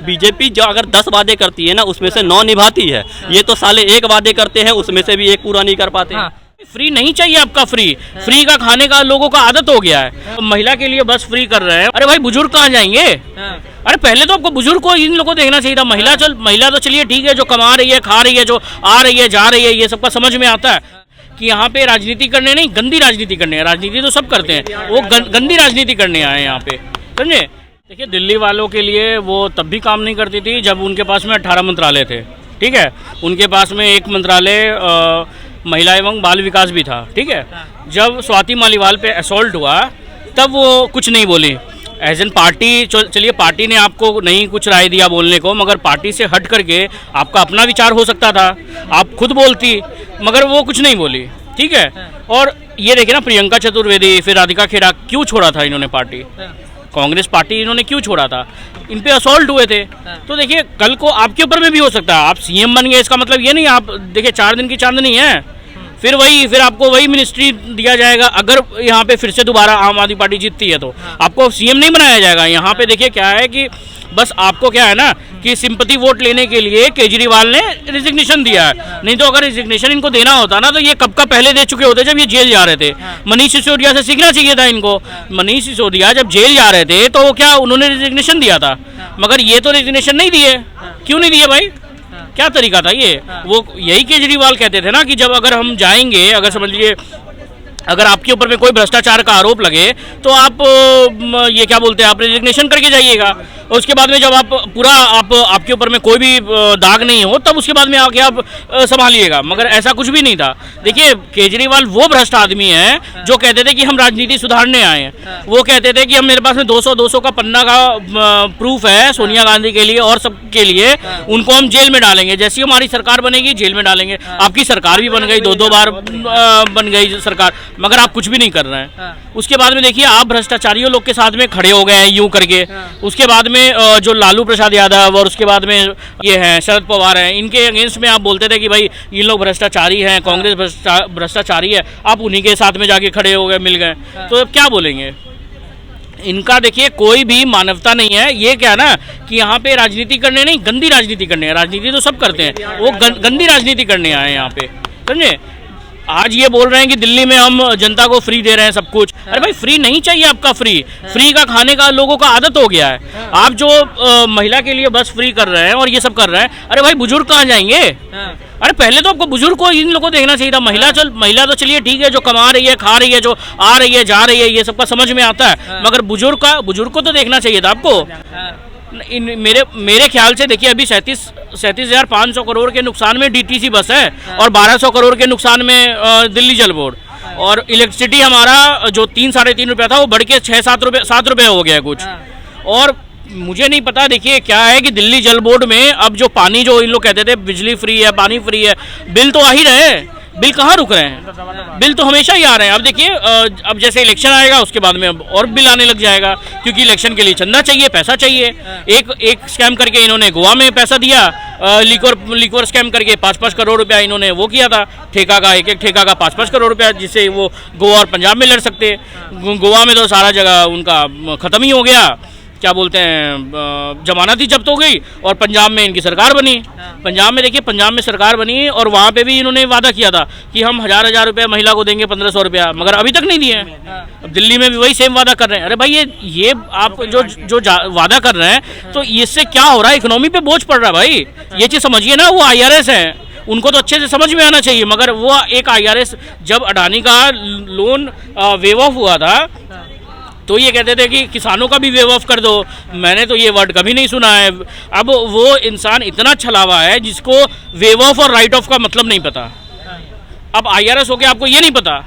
BJP जो अगर 10 वादे करती है ना उसमें से 9 निभाती है। ये तो साले एक वादे करते हैं उसमें से भी एक पूरा नहीं कर पाते। हाँ। फ्री नहीं चाहिए आपका, फ्री का खाने का लोगों का आदत हो गया है। महिला के लिए बस फ्री कर रहे हैं। अरे भाई बुजुर्ग कहाँ जाएंगे? अरे पहले तो आपको बुजुर्ग को इन लोगों को देखना चाहिए था। महिला तो चलिए ठीक है, जो कमा रही है, खा रही है, जो आ रही है, जा रही है, ये सबका समझ में आता है कि यहाँ पे राजनीति करने नहीं, गंदी राजनीति करने है। राजनीति तो सब करते हैं, वो गंदी राजनीति करने आए हैं यहाँ पे, समझे? देखिए दिल्ली वालों के लिए वो तब भी काम नहीं करती थी जब उनके पास में 18 मंत्रालय थे, ठीक है। उनके पास में एक मंत्रालय महिला एवं बाल विकास भी था, ठीक है। जब स्वाति मालीवाल पे असॉल्ट हुआ तब वो कुछ नहीं बोली। एज एन पार्टी चलिए पार्टी ने आपको नहीं कुछ राय दिया बोलने को, मगर पार्टी से हट करके आपका अपना विचार हो सकता था, आप खुद बोलती, मगर वो कुछ नहीं बोली, ठीक है। और ये देखिए ना, प्रियंका चतुर्वेदी फिर राधिका खेड़ा, क्यों छोड़ा था इन्होंने पार्टी? कांग्रेस पार्टी इन्होंने क्यों छोड़ा था? इन पे असॉल्ट हुए थे। तो देखिए कल को आपके ऊपर में भी हो सकता है। आप सीएम बन गए इसका मतलब ये नहीं, आप देखिए 4 दिन की चांदनी है, फिर आपको वही मिनिस्ट्री दिया जाएगा। अगर यहाँ पे फिर से दोबारा आम आदमी पार्टी जीतती है तो आपको सीएम नहीं बनाया जाएगा। यहाँ पे देखिए क्या है कि बस आपको क्या है ना कि सिंपैथी वोट लेने के लिए केजरीवाल ने रिजिग्नेशन दिया है। नहीं तो अगर रिजिग्नेशन इनको देना होता ना तो ये कब का पहले दे चुके होते जब ये जेल जा रहे थे। मनीष सिसोदिया से सीखना चाहिए था इनको। मनीष सिसोदिया जब जेल जा रहे थे तो क्या उन्होंने रिजिग्नेशन दिया था, मगर ये तो रिजिग्नेशन नहीं दिए। क्यों नहीं दिए भाई? क्या तरीका था ये? वो यही केजरीवाल कहते थे ना कि जब अगर हम जाएंगे, अगर समझ लीजिए अगर आपके ऊपर में कोई भ्रष्टाचार का आरोप लगे तो आप ये क्या बोलते हैं, आप रेजिग्नेशन करके जाइएगा। और उसके बाद में जब आप पूरा आपके ऊपर में कोई भी दाग नहीं हो तब उसके बाद में आके आप संभालिएगा, मगर ऐसा कुछ भी नहीं था। देखिए केजरीवाल वो भ्रष्ट आदमी है जो कहते थे कि हम राजनीति सुधारने आए हैं। वो कहते थे कि हम मेरे पास में 200 का पन्ना का प्रूफ है सोनिया गांधी के लिए और सबके लिए, उनको हम जेल में डालेंगे। जैसी हमारी सरकार बनेगी जेल में डालेंगे। आपकी सरकार भी बन गई, 2 बार बन गई सरकार, मगर आप कुछ भी नहीं कर रहे हैं। उसके बाद में देखिए आप भ्रष्टाचारियों लोग के साथ में खड़े हो गए हैं यूं करके। उसके बाद में जो लालू प्रसाद यादव और उसके बाद में ये हैं शरद पवार हैं, इनके अगेंस्ट में आप बोलते थे कि भाई ये लोग भ्रष्टाचारी हैं, कांग्रेस भ्रष्टाचारी है। आप उन्हीं के साथ में जाके खड़े हो गए, मिल गए, तो अब क्या बोलेंगे? इनका देखिए कोई भी मानवता नहीं है। ये क्या ना कि यहाँ पे राजनीति करने नहीं, गंदी राजनीति करने हैं। राजनीति तो सब करते हैं, वो गंदी राजनीति करने आए हैं यहाँ पे, समझे? आज ये बोल रहे हैं कि दिल्ली में हम जनता को फ्री दे रहे हैं सब कुछ। अरे भाई फ्री नहीं चाहिए आपका, फ्री का खाने का लोगों का आदत हो गया है। आप जो महिला के लिए बस फ्री कर रहे हैं और ये सब कर रहे हैं। अरे भाई बुजुर्ग कहाँ जाएंगे? अरे पहले तो आपको बुजुर्ग को इन लोगों को देखना चाहिए था। महिला तो चलिए ठीक है, जो कमा रही है, खा रही है, जो आ रही है, जा रही है, ये सबका समझ में आता है, मगर बुजुर्ग को तो देखना चाहिए था आपको। मेरे ख्याल से देखिए अभी 37,500 करोड़ के नुकसान में डीटीसी बस है और 1200 करोड़ के नुकसान में दिल्ली जल बोर्ड। और इलेक्ट्रिसिटी हमारा जो 3-3.5 रुपया था वो बढ़ के 6-7 रुपये हो गया कुछ। और मुझे नहीं पता, देखिए क्या है कि दिल्ली जल बोर्ड में अब जो पानी, जो इन लोग कहते थे बिजली फ्री है, पानी फ्री है, बिल तो आ ही रहे, बिल कहाँ रुक रहे हैं? बिल तो हमेशा ही आ रहे हैं। अब देखिए अब जैसे इलेक्शन आएगा उसके बाद में अब और बिल आने लग जाएगा, क्योंकि इलेक्शन के लिए चंदा चाहिए, पैसा चाहिए। एक स्कैम करके इन्होंने गोवा में पैसा दिया, लिक्वर स्कैम करके 5-5 करोड़ रुपया इन्होंने वो किया था ठेका का, एक ठेका का 5-5 करोड़ रुपया, जिससे वो गोवा और पंजाब में लड़ सकते। गोवा में तो सारा जगह उनका ख़त्म ही हो गया, क्या बोलते हैं, जमानत ही जब्त हो गई। और पंजाब में इनकी सरकार बनी। पंजाब में देखिए, पंजाब में सरकार बनी और वहाँ पे भी इन्होंने वादा किया था कि हम 1000 रुपये महिला को देंगे, 1500 रुपया, मगर अभी तक नहीं दिए। अब दिल्ली में भी वही सेम वादा कर रहे हैं। अरे भाई ये आप जो वादा कर रहे हैं तो इससे क्या हो रहा है? इकोनॉमी पे बोझ पड़ रहा है भाई, ये चीज़ समझिए ना। वो IRS है, उनको तो अच्छे से समझ में आना चाहिए, मगर वो एक IRS, जब अडानी का लोन वेव ऑफ हुआ था तो ये कहते थे कि किसानों का भी वेव ऑफ कर दो। मैंने तो ये वर्ड कभी नहीं सुना है। अब वो इंसान इतना छलावा है जिसको वेव ऑफ और राइट ऑफ का मतलब नहीं पता। अब IRS हो के आपको ये नहीं पता।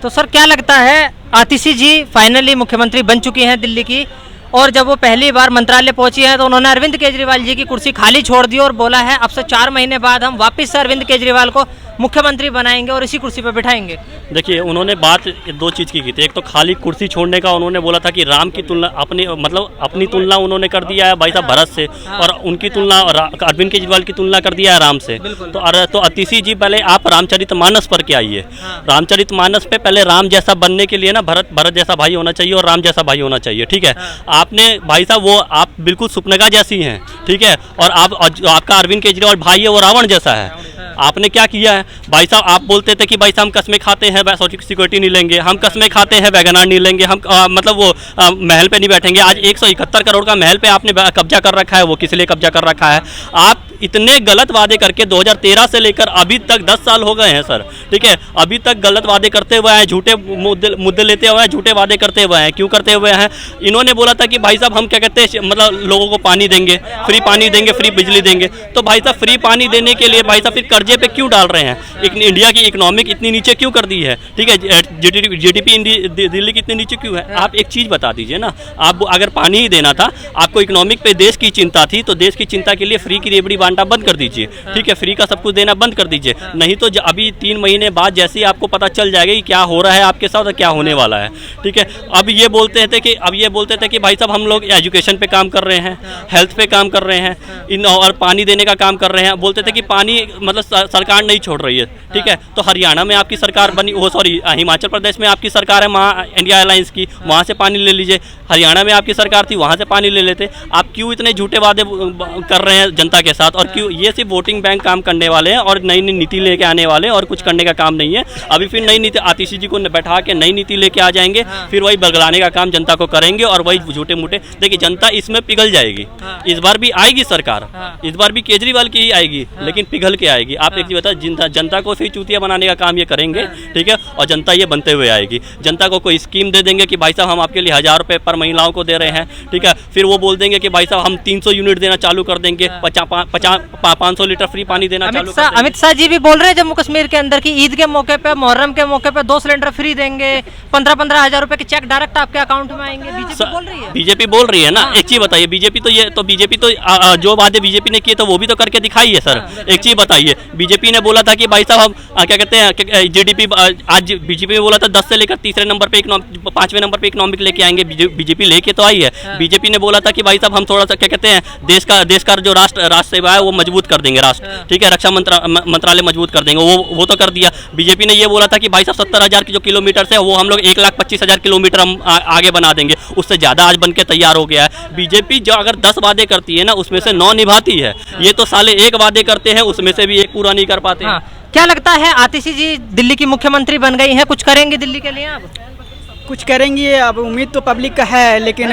तो सर क्या लगता है, आतिशी जी फाइनली मुख्यमंत्री बन चुकी हैं दिल्ली की, और जब वो पहली बार मंत्रालय पहुंची हैं तो उन्होंने अरविंद केजरीवाल जी की कुर्सी खाली छोड़ दी और बोला है अब से 4 महीने बाद हम वापस से अरविंद केजरीवाल को मुख्यमंत्री बनाएंगे और इसी कुर्सी पर बिठाएंगे? देखिए, उन्होंने बात दो चीज़ की थी। एक तो खाली कुर्सी छोड़ने का उन्होंने बोला था कि राम की तुलना अपनी तुलना उन्होंने कर दिया है भाई साहब भरत से, और उनकी तुलना अरविंद केजरीवाल की तुलना कर दिया है राम से। तो अतिशी जी, पहले आप रामचरितमानस पर के आइए। रामचरितमानस पे पहले राम जैसा बनने के लिए ना भरत जैसा भाई होना चाहिए और राम जैसा भाई होना चाहिए, ठीक है। आपने भाई साहब वो आप बिल्कुल सुपनगा जैसी हैं, ठीक है, और आपका अरविंद केजरीवाल भाई है वो रावण जैसा है। आपने क्या किया है भाई साहब? आप बोलते थे कि भाई साहब हम कस्में खाते हैं, सिक्योरिटी नहीं लेंगे, हम कस्में खाते हैं, वैगनार नहीं लेंगे, हम महल पे नहीं बैठेंगे। आज 171 करोड़ का महल पे आपने कब्जा कर रखा है, वो किस लिए कब्जा कर रखा है? आप इतने गलत वादे करके 2013 से लेकर अभी तक 10 साल हो गए हैं सर, ठीक है, अभी तक गलत वादे करते हुए हैं, झूठे मुद्दे लेते हुए हैं, झूठे वादे करते हुए हैं। क्यों करते हुए हैं? इन्होंने बोला था कि भाई साहब हम क्या कहते हैं, मतलब लोगों को पानी देंगे, फ्री पानी देंगे, फ्री बिजली देंगे। तो भाई साहब फ्री पानी देने के लिए भाई साहब फिर कर्जे पे क्यों डाल रहे हैं? इंडिया की इकोनॉमिक इतनी नीचे क्यों कर दी है, ठीक है, जीडीपी दिल्ली की इतनी नीचे क्यों है? आप एक चीज़ बता दीजिए ना, आप अगर पानी ही देना था, आपको इकोनॉमिक पे देश की चिंता थी, तो देश की चिंता के लिए फ्री की रेवड़ी बांटा बंद कर दीजिए, ठीक है, फ्री का सब कुछ देना बंद कर दीजिए। नहीं तो अभी 3 महीने बाद जैसे ही आपको पता चल जाएगा कि क्या हो रहा है आपके साथ और क्या होने वाला है, ठीक है। अब ये बोलते थे कि भाई साहब हम लोग एजुकेशन पे काम कर रहे हैं, हेल्थ पे काम कर रहे हैं, और पानी देने का काम कर रहे हैं। बोलते थे कि पानी मतलब सरकार नहीं छोड़ रही है, ठीक है। तो हरियाणा में आपकी सरकार बनी, हिमाचल प्रदेश में आपकी सरकार है वहाँ इंडिया अलायंस की, वहाँ से पानी ले लीजिए। हरियाणा में आपकी सरकार थी, वहाँ से पानी ले लेते। आप क्यों इतने झूठे वादे कर रहे हैं जनता के साथ? और क्यों ये सिर्फ वोटिंग बैंक काम करने वाले हैं और नई नीति लेके आने वाले हैं और कुछ करने का काम नहीं है। अभी फिर नई नीति आतिशी जी को बैठा के नई नीति लेके आ जाएंगे, फिर वही बगलाने का काम जनता को करेंगे और वही झूठे मूठे। देखिए, जनता इसमें पिघल जाएगी। इस बार भी आएगी सरकार, इस बार भी केजरीवाल की ही आएगी, लेकिन पिघल के आएगी। आप एक चीज बता, जनता को फिर चूतिया बनाने का काम ये करेंगे, ठीक है, और जनता ये बनते हुए आएगी। जनता को कोई स्कीम दे देंगे कि भाई साहब हम आपके लिए 1000 रुपये पर महिलाओं को दे रहे हैं, ठीक है, फिर वो बोल देंगे कि भाई साहब हम 300 यूनिट देना चालू कर देंगे, 500 लीटर फ्री पानी देना चालू कर देंगे। अमित शाह जी भी बोल रहे हैं जम्मू कश्मीर के अंदर की ईद के मौके पे, मुहर्रम के मौके पे 2 सिलेंडर फ्री देंगे, 15-15 हज़ार रुपए के चेक डायरेक्ट आपके अकाउंट में आएंगे। बीजेपी बोल रही है, बीजेपी बोल रही है ना। एक चीज बताइए, बीजेपी तो जो वादे बीजेपी ने किए तो वो भी तो करके दिखाई है सर। एक चीज बताइए, बीजेपी ने बोला था कि भाई साहब हम क्या कहते हैं जीडीपी, आज बीजेपी ने बोला था 10 से लेकर तीसरे नंबर पे 5वें नंबर पे इकोनॉमिक लेके आएंगे। बीजेपी लेके तो आई है। बीजेपी ने बोला था कि भाई साहब हम थोड़ा सा क्या कहते हैं देश का जो राष्ट्र सेवा है वो मजबूत कर देंगे, राष्ट्र, ठीक है, रक्षा मंत्रालय मजबूत कर देंगे, वो तो कर दिया। बीजेपी ने ये बोला था कि भाई साहब 70,000 की जो किलोमीटर है वो हम लोग 1,25,000 किलोमीटर हम आगे बना देंगे, उससे ज्यादा आज बन के तैयार हो गया है। बीजेपी जो अगर 10 वादे करती है ना उसमें से 9 निभाती है। ये तो साले एक वादे करते हैं उसमें से भी एक पूरा नहीं कर पाते। क्या लगता है आतिशी जी दिल्ली की मुख्यमंत्री बन गई हैं, कुछ करेंगे दिल्ली के लिए? अब कुछ करेंगी, अब उम्मीद तो पब्लिक का है, लेकिन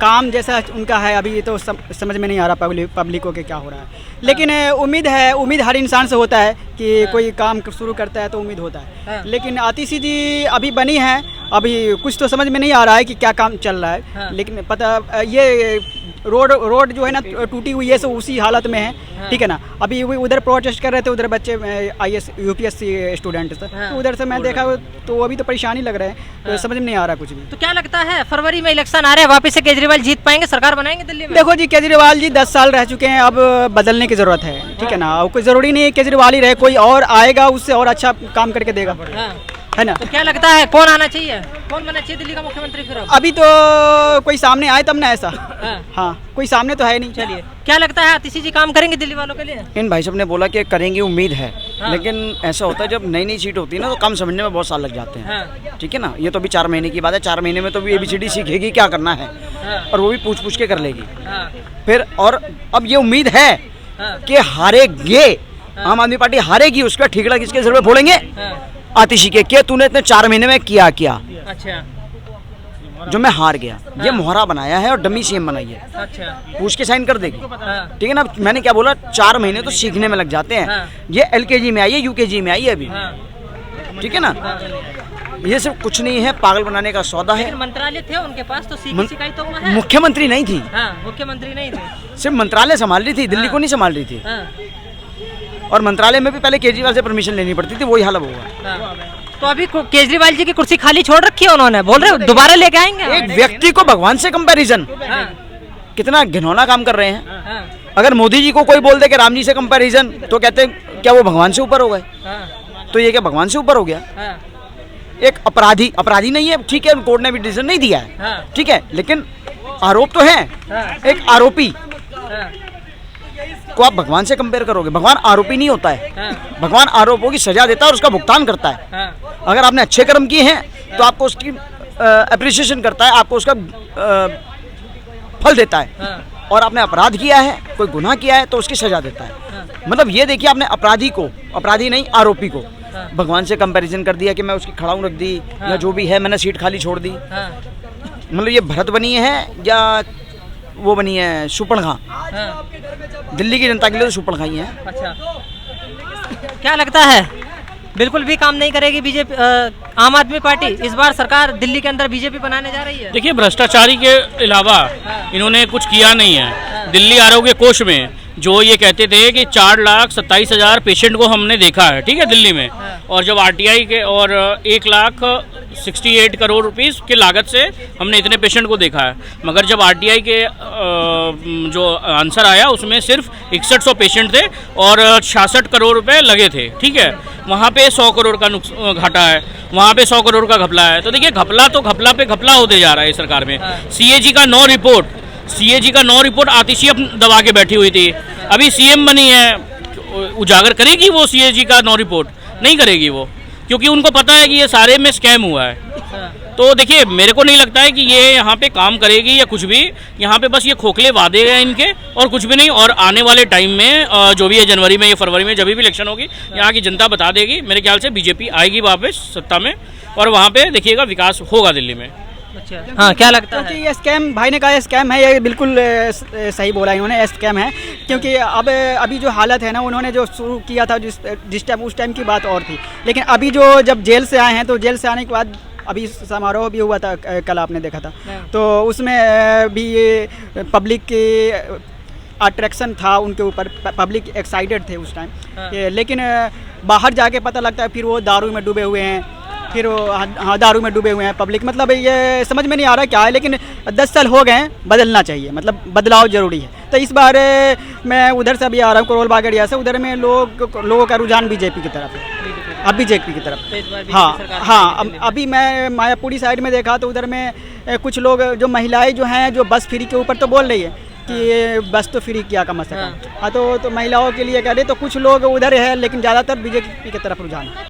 काम जैसा उनका है अभी तो समझ में नहीं आ रहा पब्लिक को कि क्या हो रहा है। लेकिन उम्मीद है, उम्मीद हर इंसान से होता है कि कोई काम शुरू करता है तो उम्मीद होता है। लेकिन आतिशी जी अभी बनी है, अभी कुछ तो समझ में नहीं आ रहा है कि क्या काम चल रहा है। लेकिन पता ये रोड जो है ना टूटी हुई है, सो उसी हालत में है, ठीक है ना। अभी उधर प्रोटेस्ट कर रहे थे, उधर बच्चे IAS UPSC स्टूडेंट, तो उधर से मैं देखा तो अभी तो परेशानी लग रहा है, तो समझ में नहीं आ रहा कुछ भी। तो क्या लगता है फरवरी में इलेक्शन आ रहे हैं, वापस से केजरीवाल जीत पाएंगे, सरकार बनाएंगे दिल्ली में? देखो जी, केजरीवाल जी 10 साल रह चुके हैं, अब बदलने की जरूरत है, ठीक है ना। कोई जरूरी नहीं है केजरीवाल ही रहे, कोई और आएगा उससे और अच्छा काम करके देगा, है ना। तो क्या लगता है कौन आना चाहिए, कौन बनना चाहिए दिल्ली का मुख्यमंत्री फिर? अभी तो कोई सामने आए तब ना ऐसा। हाँ, कोई सामने तो है नहीं। चलिए, क्या लगता है आतिशी जी काम करेंगे दिल्ली वालों के लिए? इन भाई साहब ने बोला कि करेंगे, उम्मीद है। लेकिन ऐसा होता है जब नई नई सीट होती है ना तो काम समझने में बहुत साल लग जाते हैं, ठीक है ना। ये तो अभी 4 महीने की बात है, 4 महीने में तो भी ABCD सीखेगी क्या करना है, और वो भी पूछ के कर लेगी फिर। और अब ये उम्मीद है कि हारेंगे, आम आदमी पार्टी हारेगी, उसका ठीकरा किसके सिर पे फोड़ेंगे? आतिशी के तूने इतने 4 महीने में किया। अच्छा, जो मैं हार गया, ये मोहरा बनाया है और डमी CM बनाई है। अच्छा, पूछ के साइन कर देगी, ठीक है ना। मैंने क्या बोला, 4 महीने तो सीखने में लग जाते हैं। ये LKG में आई है, UKG में आई है अभी, ठीक है ना। ये सिर्फ कुछ नहीं है, पागल बनाने का सौदा है। मंत्रालय थे उनके पास तो सिखाई तो वो है। मुख्यमंत्री नहीं थी, मुख्यमंत्री नहीं थे, सिर्फ मंत्रालय संभाल रही थी, दिल्ली को नहीं संभाल रही थी। और मंत्रालय में भी पहले केजरीवाल से परमिशन लेनी पड़ती थी, वही हाल हुआ। तो अभी केजरीवाल जी की कुर्सी खाली छोड़ रखी है उन्होंने, बोल रहे दोबारा लेके आएंगे। एक व्यक्ति को भगवान से कंपैरिजन, कितना घिनौना काम कर रहे हैं। अगर मोदी जी को कोई बोल दे कि राम जी से कंपैरिजन, तो कहते हैं क्या वो भगवान से ऊपर हो गए? तो ये क्या भगवान से ऊपर हो गया? एक अपराधी नहीं है, ठीक है, कोर्ट ने भी डिसीजन नहीं दिया है, ठीक है, लेकिन आरोप तो है। एक आरोपी को आप भगवान से कंपेयर करोगे? भगवान आरोपी नहीं होता है। भगवान आरोपों की सजा देता है और उसका भुगतान करता है। अगर आपने अच्छे कर्म किए हैं तो आपको उसकी अप्रिसिएशन करता है, आपको उसका फल देता है। और आपने अपराध किया है, कोई गुनाह किया है, तो उसकी सजा देता है। मतलब ये देखिए, आपने अपराधी नहीं, आरोपी को भगवान से कंपैरिजन कर दिया कि मैं उसकी खड़ाऊ रख दी, या जो भी है मैंने सीट खाली छोड़ दी। मतलब ये भरत बनी है या वो बनी है शूर्पणखा? दिल्ली की जनता के लिए तो शूर्पणखा ही है। अच्छा, क्या लगता है बिल्कुल भी काम नहीं करेगी बीजेपी, आम आदमी पार्टी इस बार सरकार दिल्ली के अंदर बीजेपी बनाने जा रही है? देखिए, भ्रष्टाचारी के अलावा इन्होंने कुछ किया नहीं है। दिल्ली आरोग्य कोष में जो ये कहते थे कि 4,27,000 पेशेंट को हमने देखा है, ठीक है, दिल्ली में, और जब आरटीआई के और 1,68 करोड़ रुपीस की लागत से हमने इतने पेशेंट को देखा है, मगर जब आरटीआई के जो आंसर आया उसमें सिर्फ 6100 पेशेंट थे और 66 करोड़ रुपए लगे थे, ठीक है। वहाँ पे 100 करोड़ का घाटा है, वहाँ पे 100 करोड़ का घपला है। तो देखिए, घपला तो घपला पे घपला होते जा रहा है सरकार में। सीएजी का नो रिपोर्ट आतिशियत दबा के बैठी हुई थी। अभी सीएम बनी है, उजागर करेगी वो सीएजी का नो रिपोर्ट? नहीं करेगी वो, क्योंकि उनको पता है कि ये सारे में स्कैम हुआ है। तो देखिए, मेरे को नहीं लगता है कि ये यहाँ पे काम करेगी या कुछ भी। यहाँ पे बस ये खोखले वादे हैं इनके और कुछ भी नहीं। और आने वाले टाइम में जो भी है, जनवरी में या फरवरी में जब भी इलेक्शन होगी, यहाँ की जनता बता देगी। मेरे ख्याल से बीजेपी आएगी वापस सत्ता में और वहाँ पे देखिएगा विकास होगा दिल्ली में। अच्छा, हाँ, क्या लगता है? क्योंकि ये स्कैम, भाई ने कहा ये स्कैम है, ये बिल्कुल सही बोला इन्होंने, ये स्कैम है। क्योंकि अभी जो हालत है ना, उन्होंने जो शुरू किया था जिस टाइम, उस टाइम की बात और थी। लेकिन अभी जो जब जेल से आए हैं, तो जेल से आने के बाद अभी समारोह भी हुआ था, कल आपने देखा था, तो उसमें भी ये पब्लिक की अट्रैक्शन था उनके ऊपर, पब्लिक एक्साइटेड थे उस टाइम। लेकिन बाहर जाके पता लगता है फिर वो दारू में डूबे हुए हैं, फिर हाँ, दारू में डूबे हुए हैं पब्लिक। मतलब ये समझ में नहीं आ रहा क्या है, लेकिन 10 साल हो गए हैं, बदलना चाहिए, मतलब बदलाव जरूरी है। तो इस बार मैं उधर से भी आ रहा हूँ, करोल बाग एरिया से, उधर में लोगों का रुझान बीजेपी की तरफ है, अब बीजेपी की तरफ। हाँ, अभी मैं मायापुरी साइड में देखा तो उधर में कुछ लोग, जो महिलाएं जो हैं, जो बस फ्री के ऊपर तो बोल रही है कि बस तो फ्री किया कम से कम। हाँ, तो महिलाओं के लिए कह रहे, तो कुछ लोग उधर है, लेकिन ज़्यादातर बीजेपी की तरफ रुझान है।